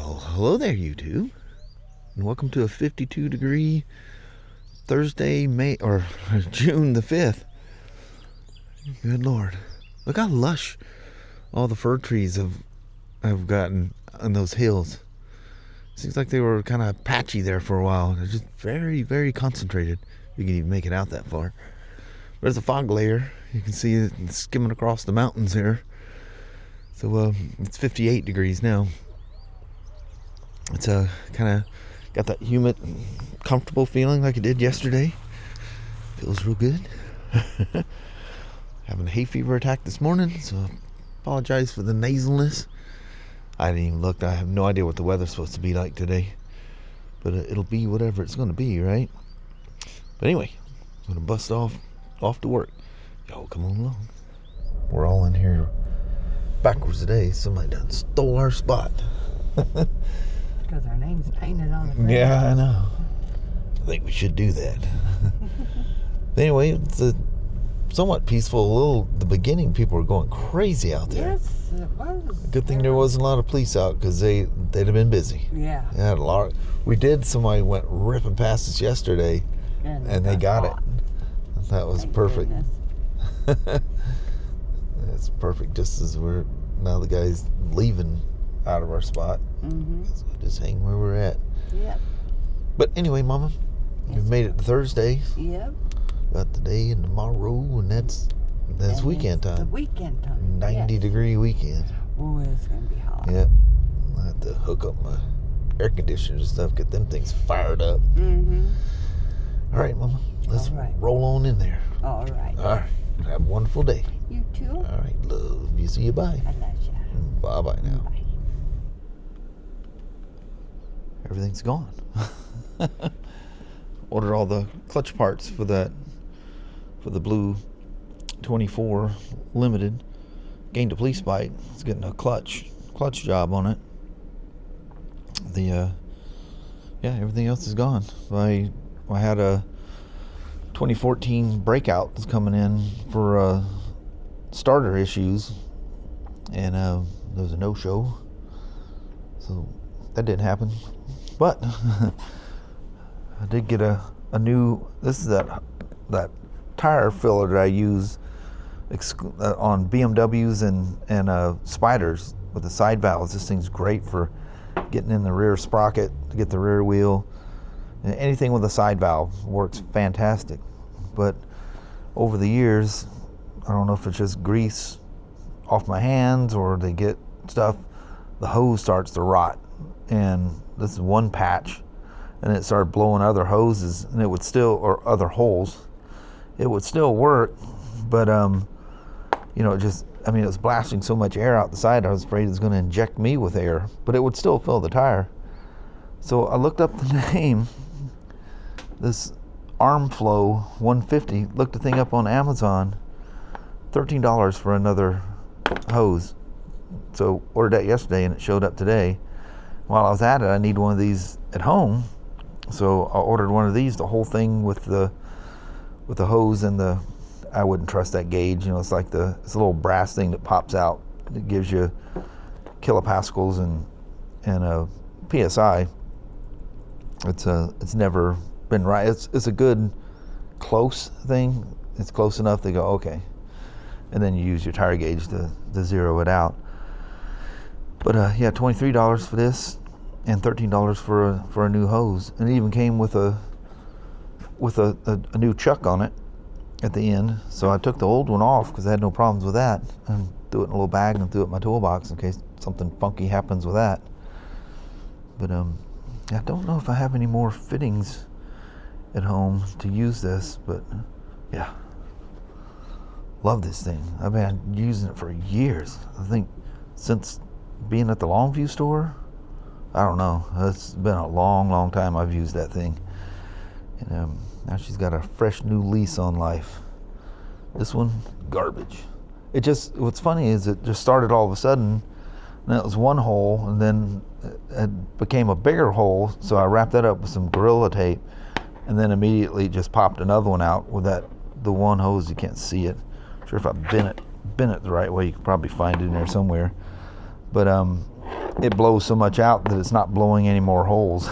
Well, hello there, YouTube, and welcome to a 52-degree Thursday, June the 5th. Good Lord, look how lush all the fir trees have gotten on those hills. Seems like they were kind of patchy there for a while. They're just very, very concentrated. You can even make it out that far. There's a fog layer. You can see it skimming across the mountains here. So it's 58 degrees now. It's kind of got that humid, comfortable feeling like it did yesterday. Feels real good. Having a hay fever attack this morning, so apologize for the nasalness. I didn't even look. I have no idea what the weather's supposed to be like today, but it'll be whatever it's going to be, right? But anyway, I'm going to bust off to work. Y'all come on along. We're all in here backwards today. Somebody done stole our spot. Because our name's painted on the ground. Yeah, I know. I think we should do that. But anyway, it's a somewhat peaceful. The beginning, people were going crazy out there. Yes, it was. Good thing there wasn't a lot of police out, because they'd have been busy. Yeah. They had a lot. Somebody went ripping past us yesterday, and they got it. That was perfect. That's perfect. Just as now the guy's leaving out of our spot. Mm-hmm. So we'll just hang where we're at. Yep. But anyway, Mama, we've made it to Thursday. Yep. Got today and tomorrow, and that's weekend time. The weekend time. 90-degree weekend. Oh, it's gonna be hot. Yep. I have to hook up my air conditioners and stuff, get them things fired up. Mm-hmm. All right, Mama, let's roll on in there. All right. All right. Have a wonderful day. You too. All right. Love you. See you. Bye. I love you. Bye-bye now. Bye. Everything's gone. Ordered all the clutch parts for the blue 24 limited. Gained a police bike. It's getting a clutch job on it. Everything else is gone. I had a 2014 breakout that's coming in for starter issues, and there was a no-show, so that didn't happen. But I did get a new. This is that tire filler that I use on BMWs and Spyders with the side valves. This thing's great for getting in the rear sprocket to get the rear wheel. And anything with a side valve works fantastic. But over the years, I don't know if it's just grease off my hands or they get stuff, the hose starts to rot. And this is one patch, and it started blowing other hoses, and it would still, or other holes, it would still work, but it was blasting so much air out the side, I was afraid it was going to inject me with air, but it would still fill the tire. So I looked up the name, this Armflow 150, looked the thing up on Amazon, $13 for another hose. So ordered that yesterday, and it showed up today. While I was at it, I need one of these at home, so I ordered one of these, the whole thing with the hose and I wouldn't trust that gauge. It's like it's a little brass thing that pops out. It gives you kilopascals and a PSI. It's never been right. It's a good close thing. It's close enough to go okay, and then you use your tire gauge to zero it out. But $23 for this, and $13 for a new hose, and it even came with a new chuck on it at the end. So I took the old one off because I had no problems with that, and threw it in a little bag and threw it in my toolbox in case something funky happens with that. But I don't know if I have any more fittings at home to use this, but yeah, love this thing. I've been using it for years. I think since being at the Longview store, I don't know. It's been a long time I've used that thing. And now she's got a fresh new lease on life. This one, garbage. What's funny is it just started all of a sudden, and it was one hole, and then it became a bigger hole, so I wrapped that up with some Gorilla Tape, and then immediately just popped another one out with the one hose. You can't see it. Sure, if I bent it the right way, you could probably find it in there somewhere. But it blows so much out that it's not blowing any more holes.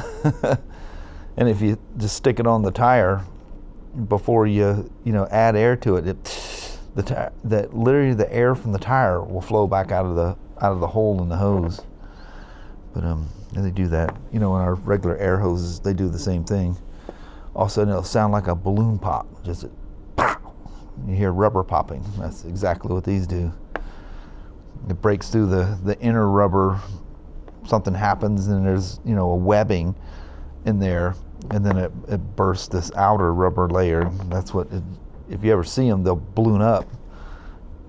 And if you just stick it on the tire before you add air to it, literally the air from the tire will flow back out of the hole in the hose. But they do that. In our regular air hoses, they do the same thing. All of a sudden, it'll sound like a balloon pop. Just pow! You hear rubber popping. That's exactly what these do. It breaks through the inner rubber. Something happens, and there's a webbing in there, and then it bursts this outer rubber layer. That's what. If you ever see them, they'll balloon up.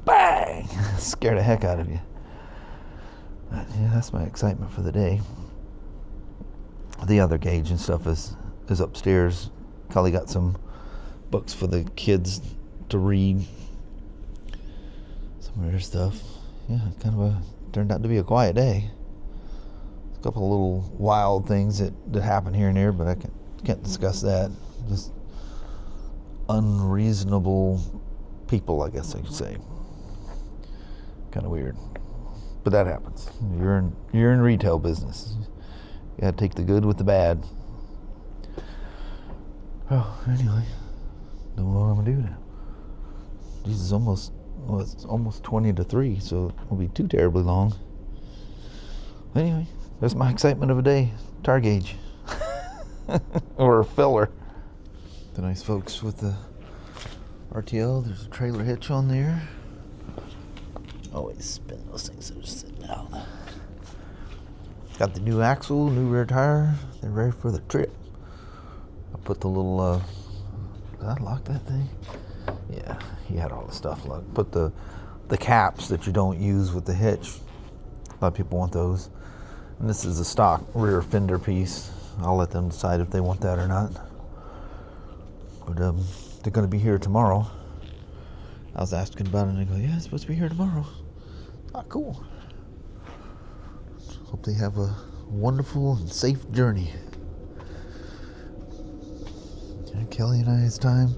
Bang! Scare the heck out of you. But, yeah, that's my excitement for the day. The other gauge and stuff is upstairs. Kelly got some books for the kids to read. Some of their stuff. Yeah, turned out to be a quiet day. A couple of little wild things that happen here and there, but I can't discuss that. Just unreasonable people, I guess I could say. Kind of weird, but that happens. You're in retail business. You gotta take the good with the bad. Oh, anyway, don't know what I'm gonna do now. Jesus, it's almost 20 to 3, so it won't be too terribly long. Anyway, that's my excitement of a day. Tire gauge. Or a filler. The nice folks with the RTL. There's a trailer hitch on there. Always spin those things that are sitting out. Got the new axle, new rear tire. They're ready for the trip. I put the little, did I lock that thing? Yeah, he had all the stuff locked. Put the caps that you don't use with the hitch. A lot of people want those. And this is a stock rear fender piece. I'll let them decide if they want that or not. But they're going to be here tomorrow. I was asking about it, and they go, yeah, it's supposed to be here tomorrow. Ah, cool. Hope they have a wonderful and safe journey. Yeah, Kelly and I, it's time.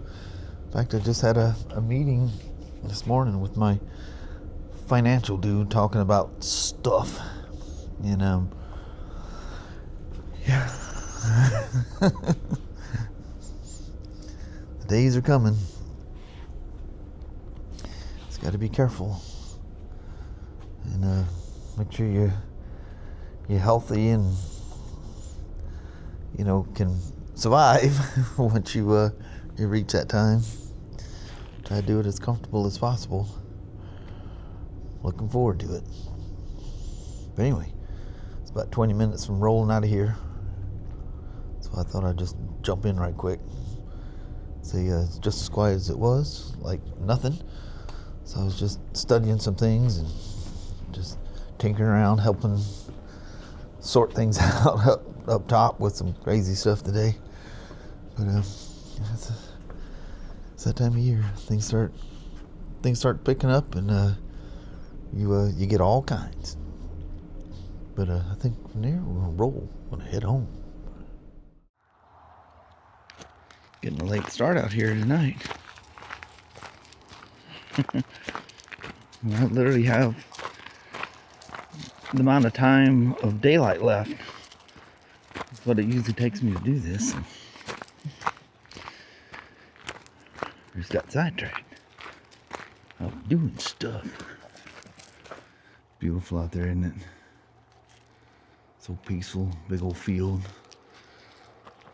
In fact, I just had a meeting this morning with my financial dude talking about stuff. And, yeah. The days are coming. Just got to be careful. And make sure you're healthy and, can survive once you reach that time. Try to do it as comfortable as possible. Looking forward to it. But anyway, it's about 20 minutes from rolling out of here. So I thought I'd just jump in right quick. See, it's just as quiet as it was, like nothing. So I was just studying some things and just tinkering around, helping sort things out up top with some crazy stuff today. But it's that time of year. Things start picking up, and you get all kinds. But I think from there we're gonna roll. We're gonna head home. Getting a late start out here tonight. I literally have the amount of time of daylight left. That's what it usually takes me to do this. I just got sidetracked. I was doing stuff. Beautiful out there, isn't it? So peaceful, big old field.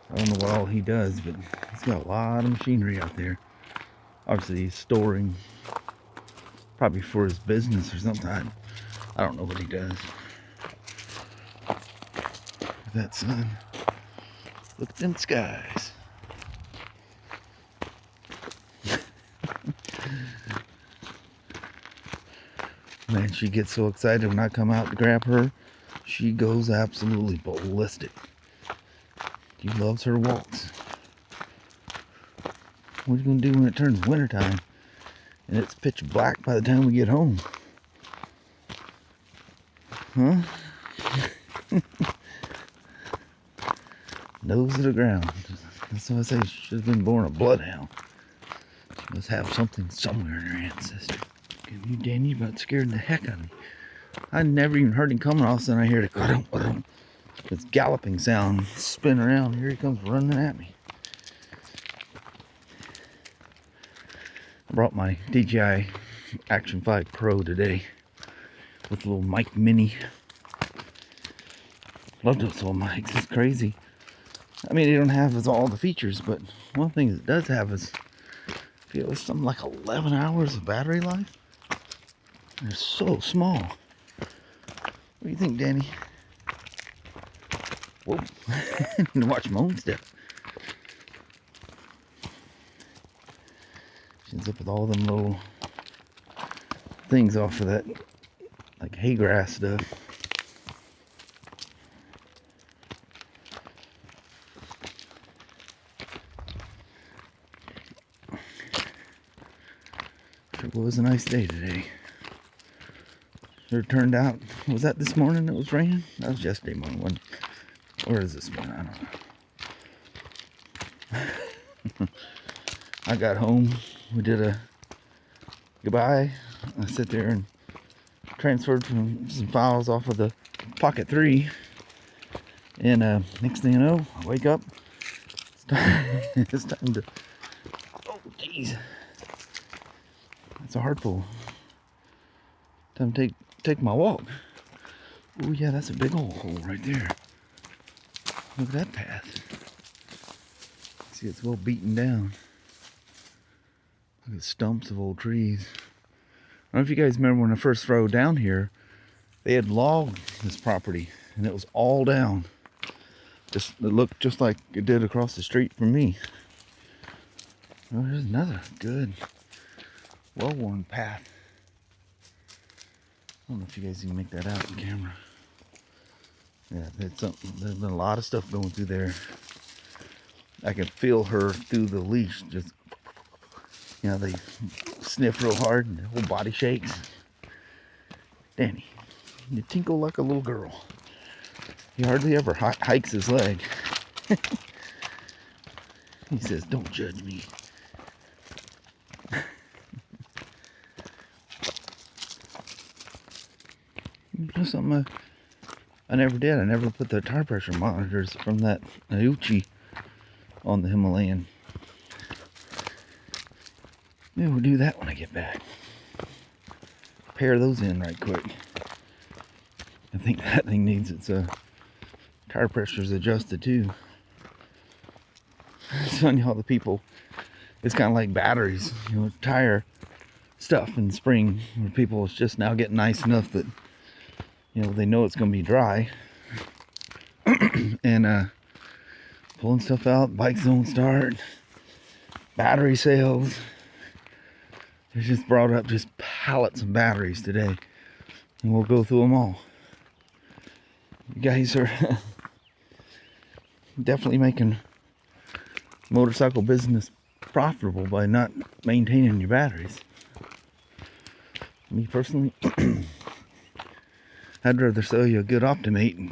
I don't know what all he does, but he's got a lot of machinery out there. Obviously he's storing, probably for his business or something. I don't know what he does. That sun. Look at them skies. Man, she gets so excited when I come out to grab her. She goes absolutely ballistic. She loves her walks. What are you going to do when it turns wintertime and it's pitch black by the time we get home? Huh? Nose to the ground. That's what I say. She should have been born a bloodhound. She must have something somewhere in her ancestry. You, Danny, you about scared the heck out of me. I never even heard him coming. All of a sudden I hear this galloping sound, spin around. Here he comes running at me. I brought my DJI Action 5 Pro today with a little mic mini. Love those little mics. It's crazy. I mean, they don't have all the features, but one thing it does have is, something like 11 hours of battery life. They're so small. What do you think, Danny? Whoa. Watch my own step. She ends up with all them little things off of that, like hay grass stuff. It was a nice day today. Sure turned out. Was that this morning it was raining? That was yesterday morning. Or is this morning? I don't know. I got home. We did a goodbye. I sat there and transferred some files off of the Pocket 3. And next thing you know, I wake up. It's time to... Oh, jeez. That's a hard pull. Time to take my walk. Oh yeah, that's a big old hole right there. Look at that path. See, it's well beaten down. Look at stumps of old trees. I don't know if you guys remember when I first rode down here, they had logged this property and it was all down. It looked just like it did across the street from me. Oh, there's another good, well-worn path. I don't know if you guys can make that out on camera. Yeah, there's been a lot of stuff going through there. I can feel her through the leash. Just, they sniff real hard and the whole body shakes. Danny, you tinkle like a little girl. He hardly ever hikes his leg. He says, "Don't judge me." Something I never did. I never put the tire pressure monitors from that Aoocci on the Himalayan. Maybe we'll do that when I get back. Pair those in right quick. I think that thing needs its tire pressures adjusted too. It's funny how the people, it's kind of like batteries, tire stuff in the spring where people is just now getting nice enough that they know it's going to be dry. And pulling stuff out, bikes don't start, battery sales. They just brought up just pallets of batteries today, and we'll go through them all. You guys are definitely making motorcycle business profitable by not maintaining your batteries. Me personally, I'd rather sell you a good Optimate and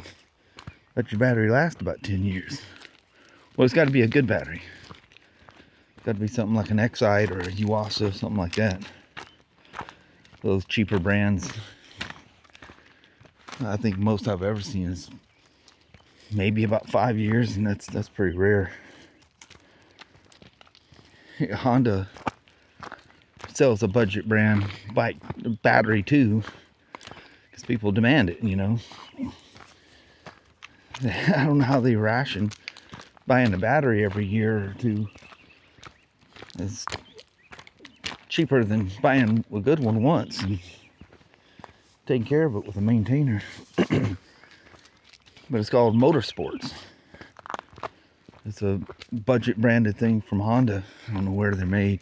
let your battery last about 10 years. Well, it's got to be a good battery. It's got to be something like an Excite or a Yuasa, something like that. Those cheaper brands. I think most I've ever seen is maybe about 5 years, and that's pretty rare. Honda sells a budget brand bike battery too, because people demand it, I don't know how they ration buying a battery every year or two. It's cheaper than buying a good one once and taking care of it with a maintainer. But it's called Motorsports. It's a budget branded thing from Honda. I don't know where they're made.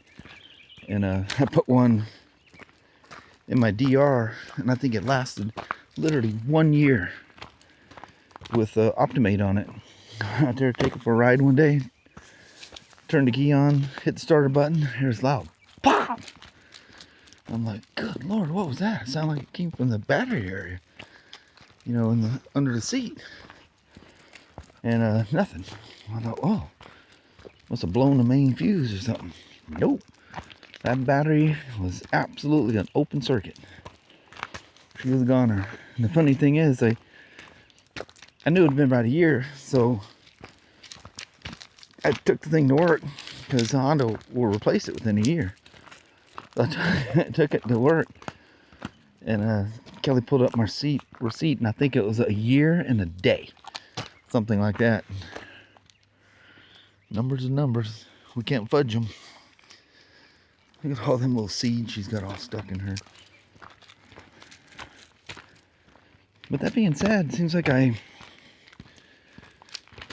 And I put one in my DR, and I think it lasted literally 1 year with Optimate on it. Out there taking for a ride one day, turned the key on, hit the starter button, here's loud pop. I'm like, good Lord, what was that? It sounded like it came from the battery area, under the seat. And nothing. I thought, oh, must have blown the main fuse or something. Nope. That battery was absolutely an open circuit. She was a goner. And the funny thing is, I knew it had been about a year, so I took the thing to work because Honda will replace it within a year. So I took it to work, and Kelly pulled up my receipt, and I think it was a year and a day, something like that. Numbers and numbers. We can't fudge them. Look at all them little seeds she's got all stuck in her. But that being said, it seems like I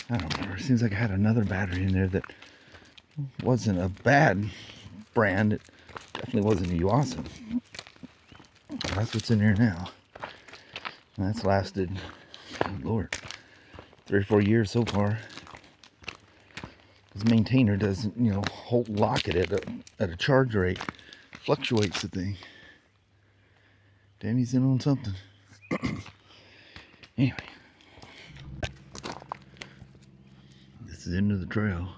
don't remember. It seems like I had another battery in there that wasn't a bad brand. It definitely wasn't a Yuasa. That's what's in there now. And that's lasted, good Lord, 3 or 4 years so far. This maintainer doesn't, lock it at a charge rate. Fluctuates the thing. Danny's in on something. Anyway. This is into the trail.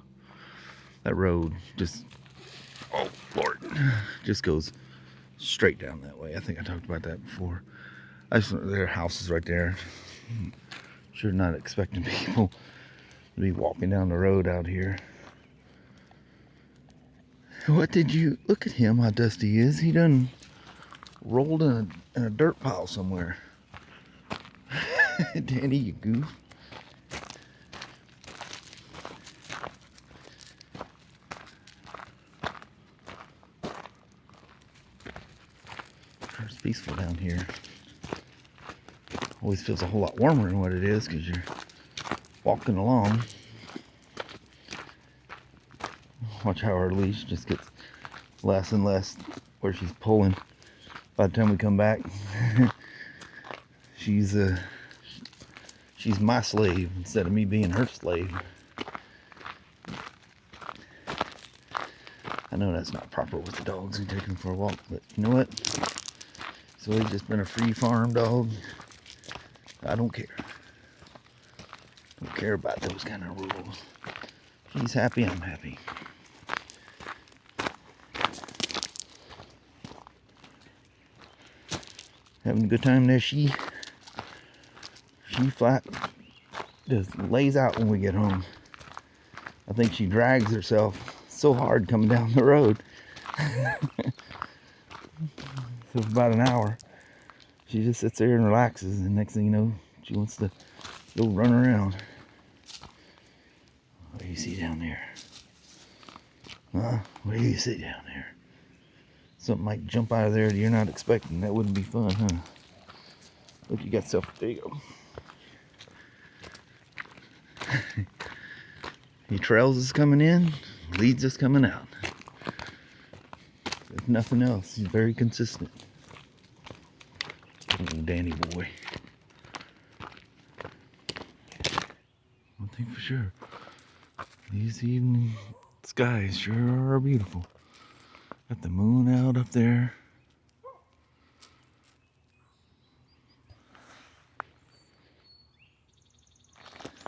That road just, oh Lord, just goes straight down that way. I think I talked about that before. Their house is right there. Sure not expecting people to be walking down the road out here. What did you, look at him, how dusty he is. He done rolled in a dirt pile somewhere. Danny, you goof. It's peaceful down here. Always feels a whole lot warmer than what it is because you're walking along. Watch how her leash just gets less and less where she's pulling. By the time we come back, she's my slave instead of me being her slave. I know that's not proper with the dogs. We take them for a walk, but you know what? So he's just been a free farm dog. I don't care. Don't care about those kind of rules. She's happy, I'm happy. Having a good time there, she flat just lays out when we get home. I think she drags herself so hard coming down the road. So for about an hour, she just sits there and relaxes, and next thing you know, she wants to go run around. What do you see down there? Huh? What do you see down there? Something might jump out of there that you're not expecting. That wouldn't be fun, huh? Look, you got self. There you go. He trails us coming in, leads us coming out. If nothing else, he's very consistent. Oh, Danny boy. One thing for sure, these evening skies sure are beautiful. Got the moon out up there.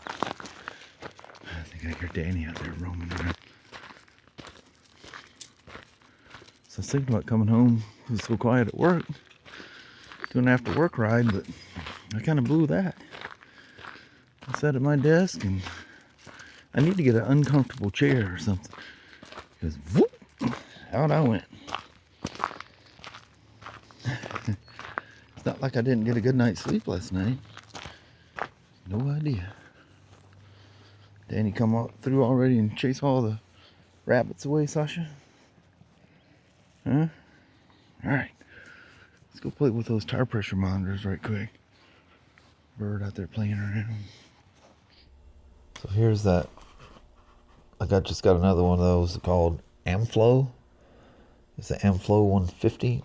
I think I hear Danny out there roaming around. So I was thinking about coming home. It was so quiet at work. Doing an after work ride, but I kind of blew that. I sat at my desk and I need to get an uncomfortable chair or something. Because whoop, out I went. It's not like I didn't get a good night's sleep last night. No idea. Danny come through already and chase all the rabbits away, Sasha? Huh? Alright. Let's go play with those tire pressure monitors right quick. Bird out there playing around. So here's that. I just got another one of those called Amflow. It's the Amflow 150.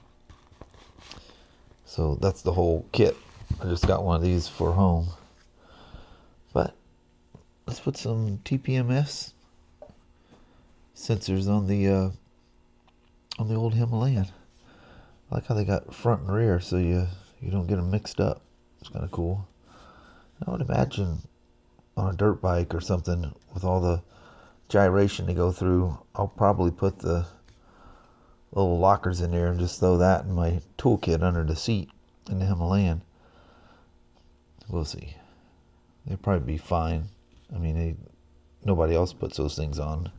So that's the whole kit. I just got one of these for home. But let's put some TPMS sensors on the old Himalayan. I like how they got front and rear so you don't get them mixed up. It's kind of cool. I would imagine on a dirt bike or something with all the gyration to go through, I'll probably put the little lockers in there and just throw that in my toolkit under the seat in the Himalayan. We'll see. They'll probably be fine. I mean, nobody else puts those things on.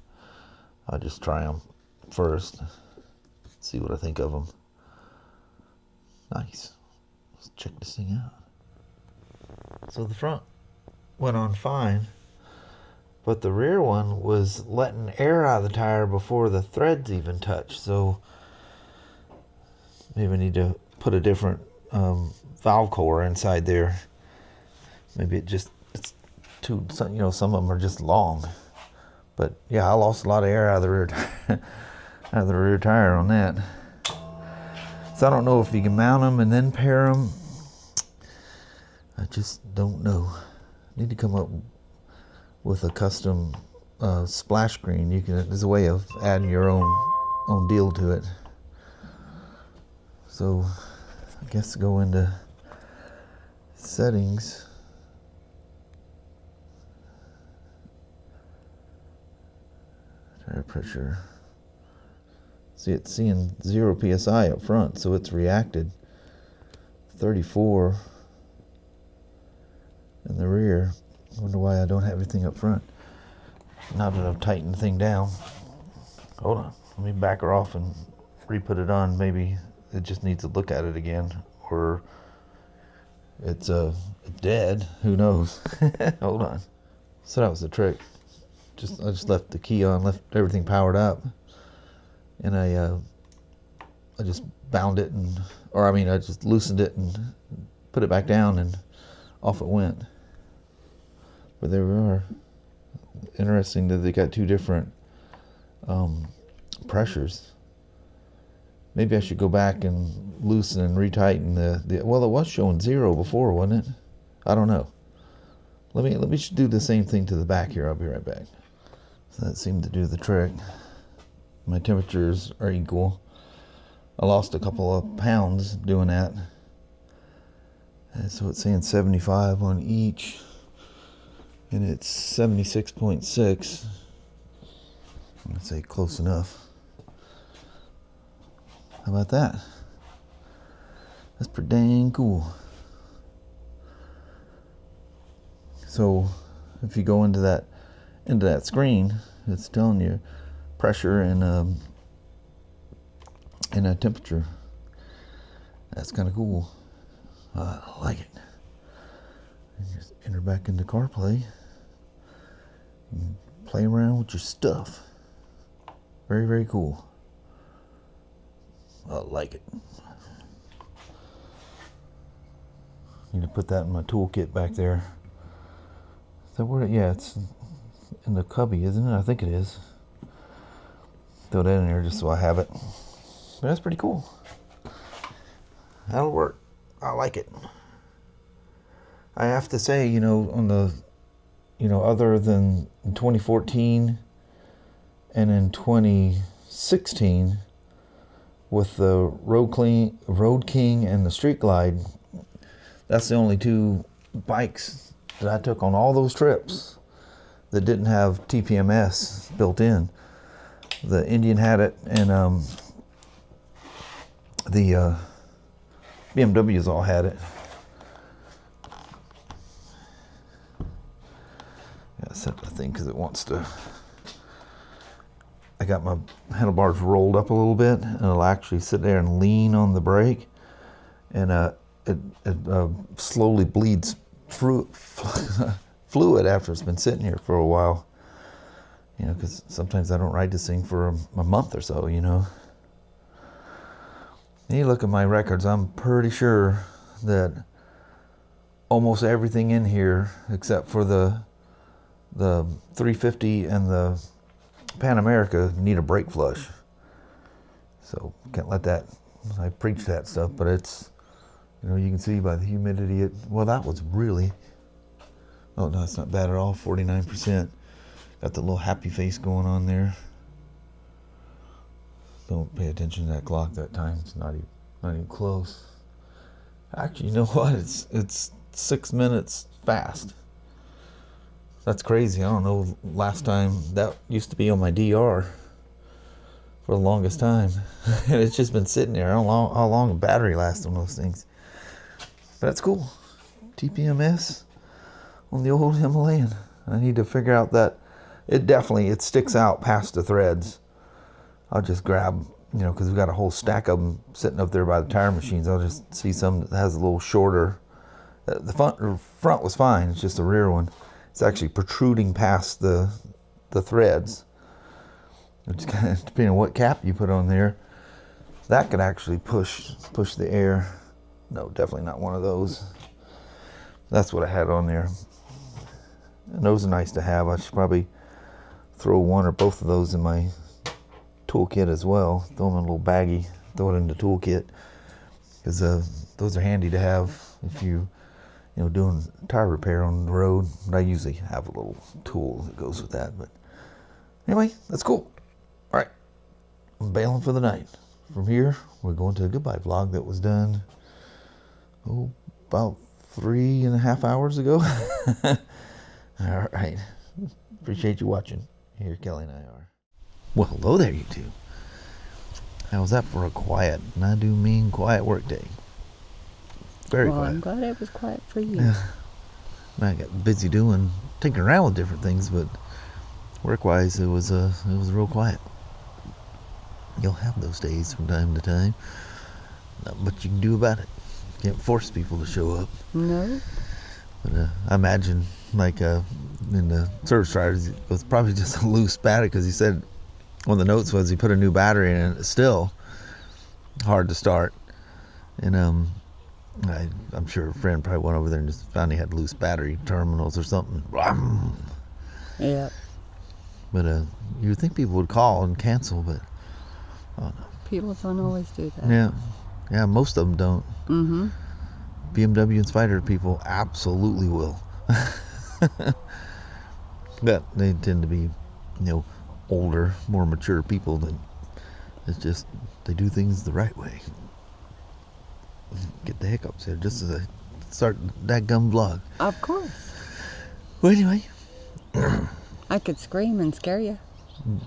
I'll just try them first, see what I think of them. Nice. Let's check this thing out. So the front went on fine, but the rear one was letting air out of the tire before the threads even touched. So maybe I need to put a different valve core inside there. Maybe it's too, you know, some of them are just long. But yeah, I lost a lot of air out of the rear out of the rear tire on that. So I don't know if you can mount them and then pair them. I just don't know. Need to come up with a custom splash screen. There's a way of adding your own deal to it. So I guess go into settings. Tire pressure. See, it's seeing 0 psi up front, so it's reacted 34 in the rear. I wonder why I don't have everything up front. Now that I've tightened the thing down. Hold on, let me back her off and re-put it on. Maybe it just needs to look at it again, or it's dead. Who knows? Hold on. So that was the trick. I just left the key on, left everything powered up, and I just bound it, I just loosened it and put it back down, and off it went. But there we are. Interesting that they got two different pressures. Maybe I should go back and loosen and retighten well, it was showing 0 before, wasn't it? I don't know. Let me do the same thing to the back here. I'll be right back. So that seemed to do the trick. My temperatures are equal. I lost a couple of pounds doing that. And so it's saying 75 on each, and it's 76.6. I'm gonna say close enough. How about that? That's pretty dang cool. So if you go into that screen, it's telling you pressure and a temperature. That's kind of cool. I like it. And just enter back into CarPlay and play around with your stuff. Very, very cool. I like it. Need to put that in my toolkit back there. Is that where? Yeah, it's in the cubby, isn't it? I think it is. Throw that in there just so I have it. But that's pretty cool. That'll work. I like it. I have to say, other than in 2014 and in 2016 with the Road King and the Street Glide, that's the only two bikes that I took on all those trips that didn't have TPMS built in. The Indian had it, and the BMWs all had it. I set the thing because it wants to. I got my handlebars rolled up a little bit, and it'll actually sit there and lean on the brake, and it slowly bleeds fluid after it's been sitting here for a while. Because sometimes I don't ride this thing for a month or so, And you look at my records, I'm pretty sure that almost everything in here, except for the 350 and the Pan America, need a brake flush. So can't let that. I preach that stuff, but it's, you can see by the humidity. That was really. Oh no, it's not bad at all. 49%. Got the little happy face going on there. Don't pay attention to that clock that time. It's not even close. Actually, you know what? It's 6 minutes fast. That's crazy. I don't know. Last time that used to be on my DR for the longest time, and it's just been sitting there. How long a battery lasts on those things? That's cool. TPMS on the old Himalayan. I need to figure out that it sticks out past the threads. I'll just grab, because we've got a whole stack of them sitting up there by the tire machines. I'll just see some that has a little shorter. The front was fine. It's just the rear one. It's actually protruding past the threads. It's kind of depending on what cap you put on there. That could actually push the air. No, definitely not one of those. That's what I had on there. And those are nice to have. I should probably throw one or both of those in my toolkit as well. Throw them in a little baggie, throw it in the toolkit, because those are handy to have if you doing tire repair on the road. But I usually have a little tool that goes with that. But anyway, that's cool. All right, I'm bailing for the night. From here, we're going to a goodbye vlog that was done about 3.5 hours ago. All right, appreciate you watching. Here Kelly and I are. Well, hello there, you two. How's that for a quiet, and I do mean quiet work day? Very quiet. I'm glad it was quiet for you. Yeah. I got busy tinkering around with different things, but work-wise, it was real quiet. You'll have those days from time to time. Not much you can do about it. Can't force people to show up. No. But I imagine, like in the service riders, it was probably just a loose battery, because he said one of the notes was he put a new battery in and it's still hard to start. And I'm sure a friend probably went over there and just found he had loose battery terminals or something. Yeah. But you would think people would call and cancel, but oh no. People don't always do that. Yeah, most of them don't. Mm-hmm. BMW and Spyder people absolutely will. But they tend to be, older, more mature people that it's just they do things the right way. Get the hiccups here just as I start that gum vlog. Of course. Well, anyway. I could scream and scare you.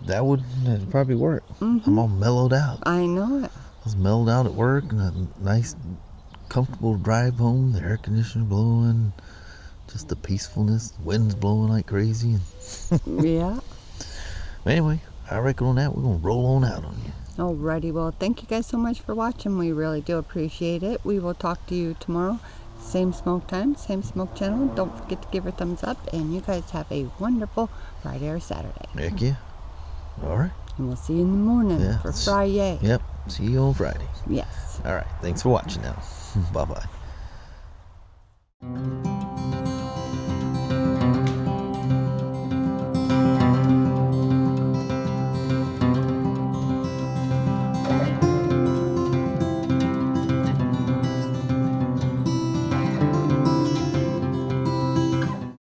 That'd probably work. Mm-hmm. I'm all mellowed out. I know it. I was mellowed out at work, and a nice, comfortable drive home. The air conditioner blowing, just the peacefulness. Wind's blowing like crazy. Yeah. Anyway, I reckon on that we're gonna roll on out on you. Alrighty, well, thank you guys so much for watching. We really do appreciate it. We will talk to you tomorrow. Same smoke time, same smoke channel. Don't forget to give it a thumbs up. And you guys have a wonderful Friday or Saturday. Heck yeah. All right. And we'll see you in the morning for Friday. Yep. See you on Friday. Yes. All right. Thanks for watching now. Bye-bye.